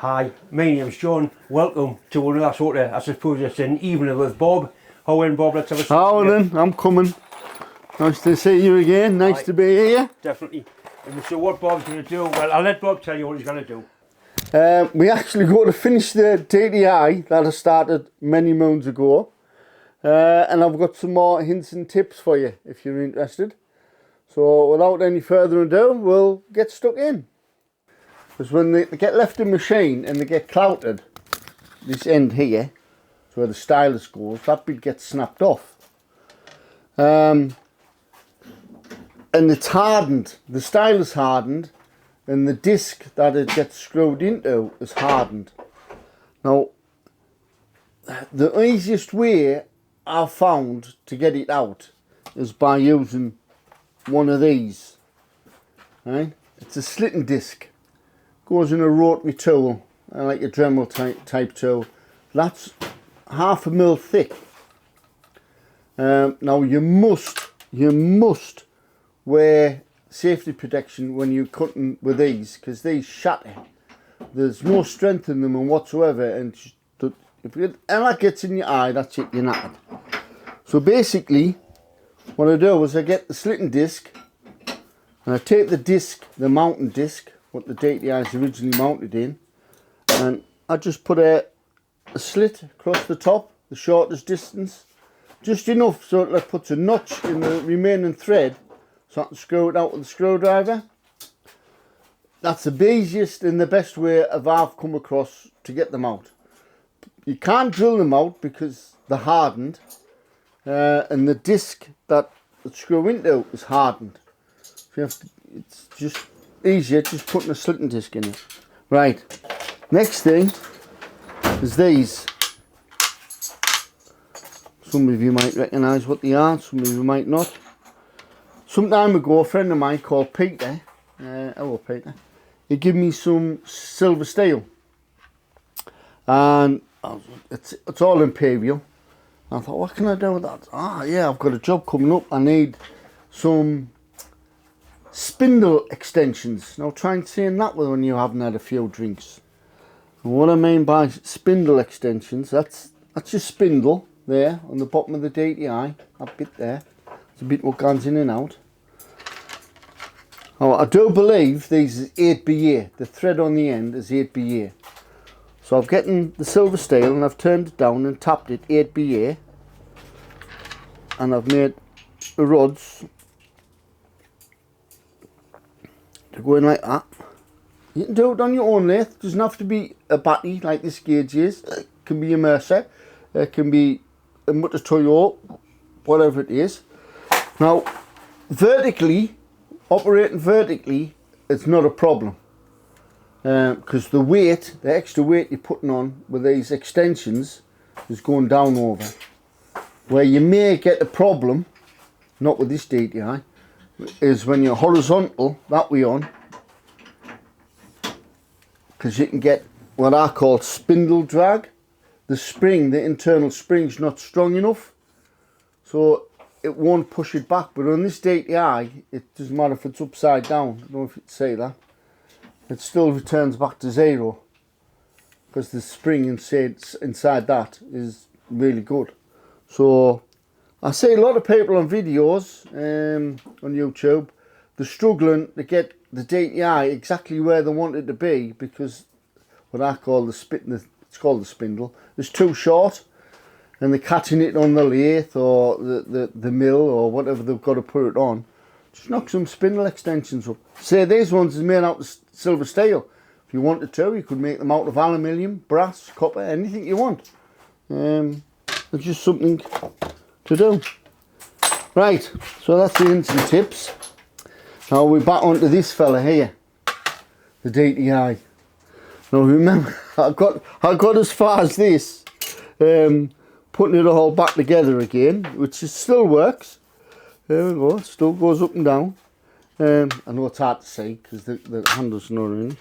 Hi, my name's John. Welcome to another sort of, I suppose it's an evening with Bob. How in, Bob? Let's have a How then? I'm coming. Nice to see you again. Nice to be here. Definitely. And so what Bob's going to do, well, I'll let Bob tell you what he's going to do. We actually got to finish the DTI that I started many moons ago. And I've got some more hints and tips for you if you're interested. So without any further ado, we'll get stuck in. Because when they get left in machine and they get clouted, this end here, so where the stylus goes, that bit gets snapped off. And it's hardened, the stylus hardened, and the disc that it gets screwed into is hardened. Now, the easiest way I've found to get it out is by using one of these, right? It's a slitting disc. Goes in a rotary tool, like a Dremel type tool. That's 1/2 mil thick. Now you must wear safety protection when you're cutting with these, because these shatter. There's no strength in them whatsoever, and if that gets in your eye, that's it, you're knackered. So basically, what I do is I get the slitting disc, and I take the disc, the mounting disc, what the DTI is originally mounted in, and I just put a slit across the top, the shortest distance, just enough so it puts a notch in the remaining thread so I can screw it out with the screwdriver. That's the easiest and the best way I've come across to get them out. You can't drill them out because they're hardened, and the disc that the screw into is hardened. So you have to, it's just easier just putting a slitting disc in it. Right, next thing is these. Some of you might recognise what they are, some of you might not. Some time ago, a friend of mine called Peter, hello Peter, he gave me some silver steel, and it's all imperial. I thought, what can I do with that? Yeah, I've got a job coming up. I need some spindle extensions. Now try and saying that when you haven't had a few drinks. And what I mean by spindle extensions, that's your spindle there on the bottom of the DTI, that bit there. It's a bit what goes in and out. Oh, I do believe these is 8BA. The thread on the end is 8BA. So I've gotten the silver steel and I've turned it down and tapped it 8BA, and I've made the rods to go in like that. You can do it on your own lathe. It doesn't have to be a batty like this gauge is. It can be a Mercer, it can be a Mutter Toyo, whatever it is. Now, operating vertically, it's not a problem, because the extra weight you're putting on with these extensions is going down over. Where you may get a problem, not with this DTI, is when you're horizontal that way on, because you can get what I call spindle drag. The internal spring's not strong enough, so it won't push it back. But on this DTI, it doesn't matter if it's upside down. I don't know if you can say that. It still returns back to zero, because the spring inside that is really good. So I see a lot of people on videos on YouTube, they're struggling to get the DTI exactly where they want it to be, because what I call it's called the spindle, is too short, and they're catching it on the lathe or the mill or whatever they've got to put it on. Just knock some spindle extensions up. Say these ones is made out of silver steel. If you wanted to, you could make them out of aluminium, brass, copper, anything you want. It's just something to do. Right, so that's the hints and tips. Now we're back onto this fella here, the DTI. Now remember, I got as far as this, putting it all back together again, which still works. There we go, it still goes up and down. I know it's hard to see because the handle's not in it,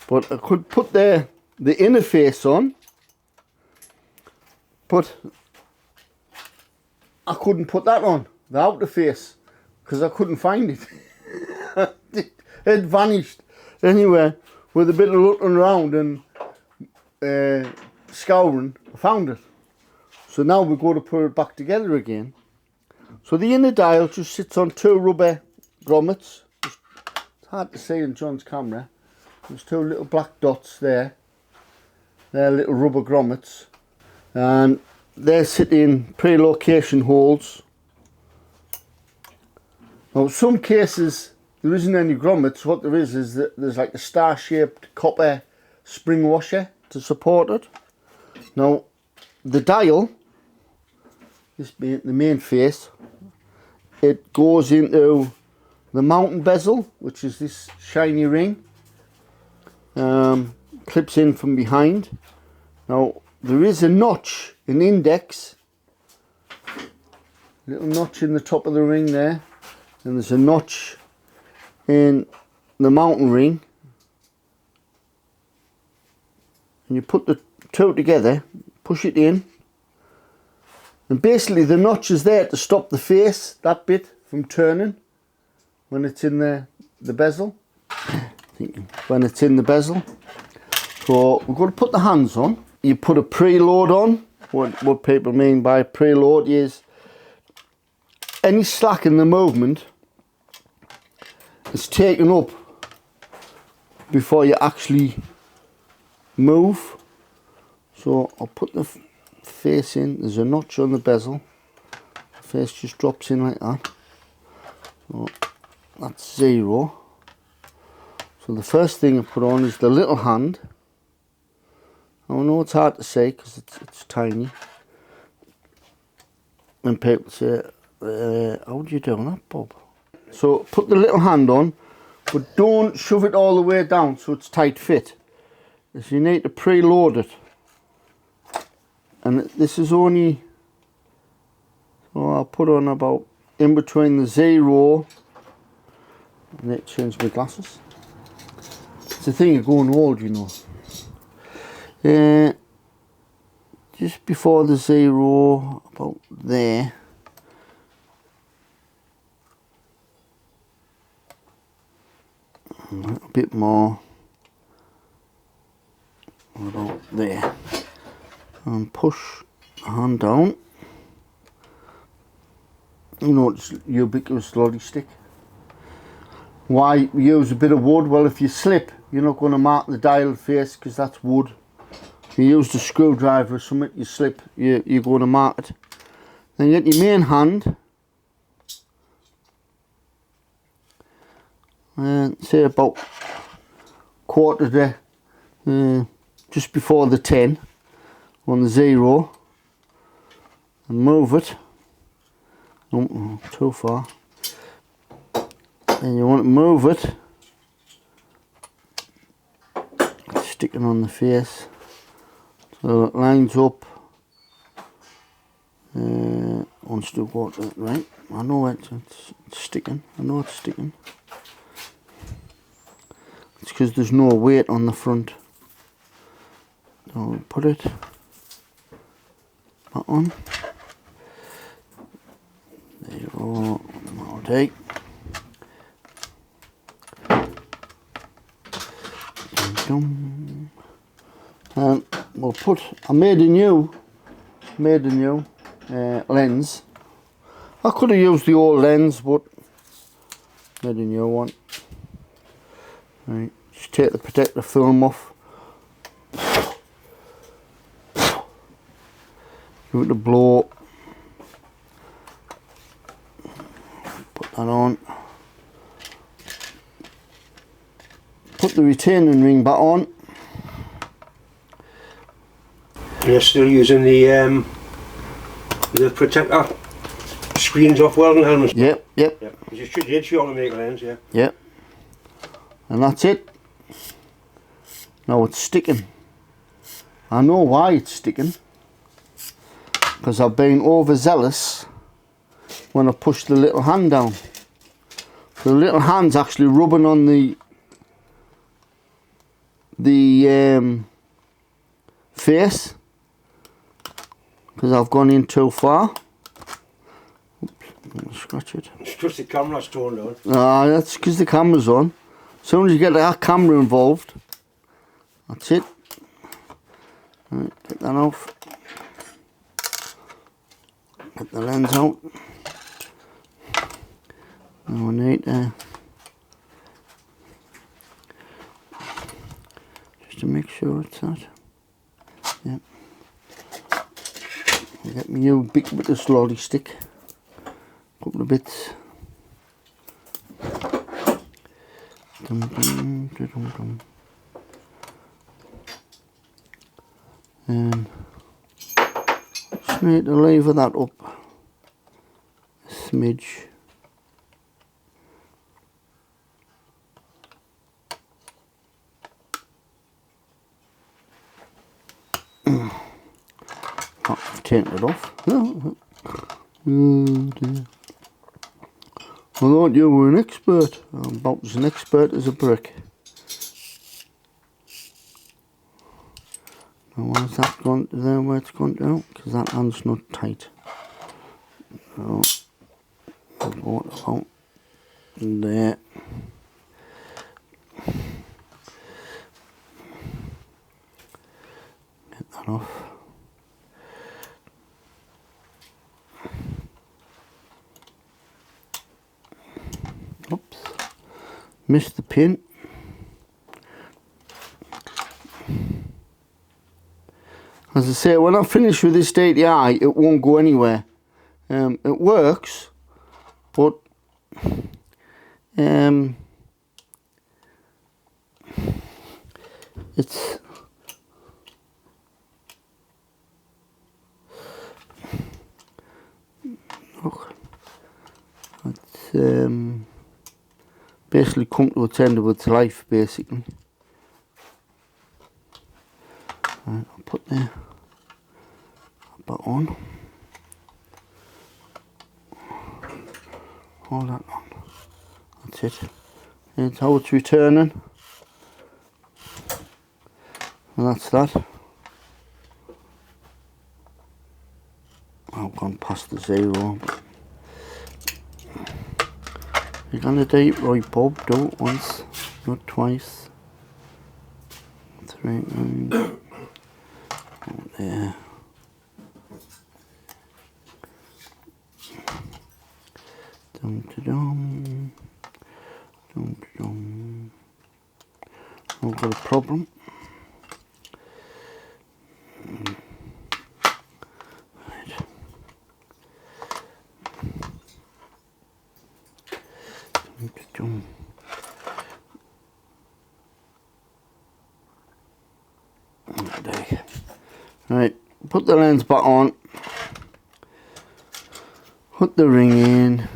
but I could put the interface on, but I couldn't put that on, the outer face, because I couldn't find it. It vanished. Anyway, with a bit of looking around, and scouring, I found it. So now we're going to put it back together again. So the inner dial just sits on 2 rubber grommets. It's hard to see in John's camera. There's 2 little black dots there. They're little rubber grommets. And they're sitting pre-location holes. Now in some cases there isn't any grommets. What there is that there's like a star-shaped copper spring washer to support it. Now the dial, this being the main face, it goes into the mounting bezel, which is this shiny ring. Clips in from behind. Now there is a notch, an index, little notch in the top of the ring there, and there's a notch in the mounting ring, and you put the 2 together, push it in, and basically the notch is there to stop the face, that bit, from turning when it's in the bezel. When it's in the bezel. So we're going to put the hands on. You put a preload on. What people mean by preload is any slack in the movement is taken up before you actually move. So I'll put the face in. There's a notch on the bezel. The face just drops in like that. So that's 0. So the first thing I put on is the little hand. I know it's hard to say because it's tiny. When people say, how do you do that, Bob? So put the little hand on, but don't shove it all the way down so it's tight fit. So you need to preload it. And this is only, so I'll put on about in between the 0, I need to change my glasses. It's a thing of going old, you know. Just before the 0, about there. A little bit more. About there. And push the hand down. You know, it's ubiquitous lolly stick. Why use a bit of wood? Well, if you slip, you're not going to mark the dial face because that's wood. If you use the screwdriver or something, you slip, you're going to mark it. Then you get your main hand, and say about quarter to, just before the 10 on the 0, and move it. Oh, too far. And you want to move it, sticking on the face, so it lines up. Wants to go right. I know it's sticking. I know it's sticking. It's because there's no weight on the front. So put it back on. There you go. That'll take. And we'll put, I made a new lens. I could have used the old lens, but made a new one. Right, just take the protective film off. Give it a blow. Put that on. Put the retaining ring back on. You're still using the protector screens off welding helmets? Yep. You did show on the make lens, yeah. Yep. And that's it. Now it's sticking. I know why it's sticking. Because I've been overzealous when I push the little hand down. So the little hand's actually rubbing on the face, because I've gone in too far. Oops, I'm going to scratch it. It's because the camera's turned on. That's because the camera's on. As soon as you get that camera involved, that's it. Right, take that off. Get the lens out. Now we need just to make sure it's that. Yep. I'll get me a big bit of slotty stick. Couple of bits. Dum, dum, dum, dum. And just need to lever that up a smidge. I've taken it off. Oh dear. I thought you were an expert. I'm about as an expert as a brick. Now where's that gone to there where it's gone to? Because that hand's not tight. So, what about there? Get that off. Oops, missed the pin. As I say, when I finish with this DTI, it won't go anywhere. It works, but it's look, it's basically come to its end of its life, basically. Right, I'll put the back on. Hold that on. That's it. It's how it's returning. And that's that. I've gone past the 0. You're gonna do it right, Bob. Do it once, not twice. 3, 9. Oh, there. Dum da dum. Dum da dum. I've got a problem. Right. Dum da dum. Right, put the lens back on, put the ring in,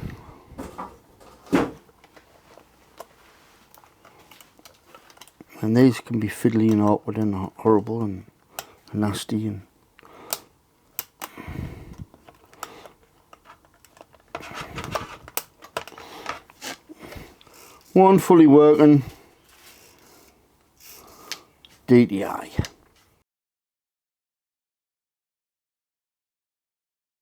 and these can be fiddly and awkward and horrible and nasty and one fully working DTI.